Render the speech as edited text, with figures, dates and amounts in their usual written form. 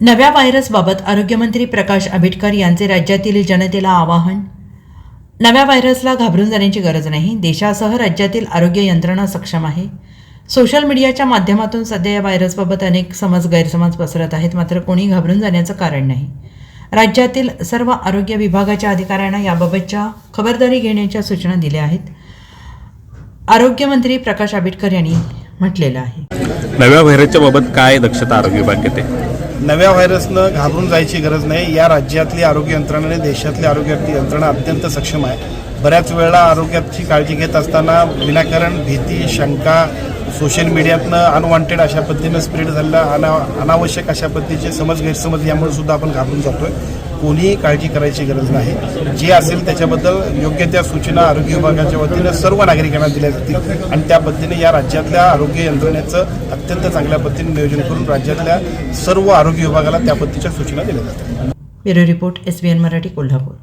नव्या व्हायरसबाबत आरोग्यमंत्री प्रकाश आंबेडकर यांचे राज्यातील जनतेला आवाहन. नव्या व्हायरसला घाबरून जाण्याची गरज नाही. देशासह राज्यातील आरोग्य यंत्रणा सक्षम आहे. सोशल मीडियाच्या माध्यमातून सध्या या व्हायरसबाबत अनेक गैरसमज पसरत आहेत, मात्र कोणी घाबरून जाण्याचं कारण नाही. राज्यातील सर्व आरोग्य विभागाच्या अधिकाऱ्यांना याबाबतच्या खबरदारी घेण्याच्या सूचना दिल्या आहेत. आरोग्यमंत्री प्रकाश आंबेडकर यांनी म्हटलेलं आहे. नव्या व्हायरसच्या बाबत काय दक्षता आरोग्य विभाग घेते? नव्या व्हायरसनं घाबरून जायची गरज नाही. या राज्यातली आरोग्य यंत्रणा आणि देशातली आरोग्य यंत्रणा अत्यंत सक्षम आहे. बऱ्याच वेळा आरोग्याची काळजी घेत असताना विनाकारण भीती, शंका, सोशल मीडियातनं अनवॉन्टेड अशा पद्धतीनं स्प्रेड झालेला अनावश्यक अशा पद्धतीचे गैरसमज यामुळे सुद्धा आपण घाबरून जातोय. कोणीही काळजी करायची गरज नाही. जे असेल त्याच्याबद्दल योग्य त्या सूचना आरोग्य विभागाच्या वतीनं सर्व नागरिकांना दिल्या जातील आणि त्या पद्धतीने या राज्यातल्या आरोग्य यंत्रणेचं अत्यंत चांगल्या पद्धतीने नियोजन करून राज्यातल्या सर्व आरोग्य विभागाला त्या पद्धतीच्या सूचना दिल्या जातील. Bureau report, SBN Marathi, Kolhapur.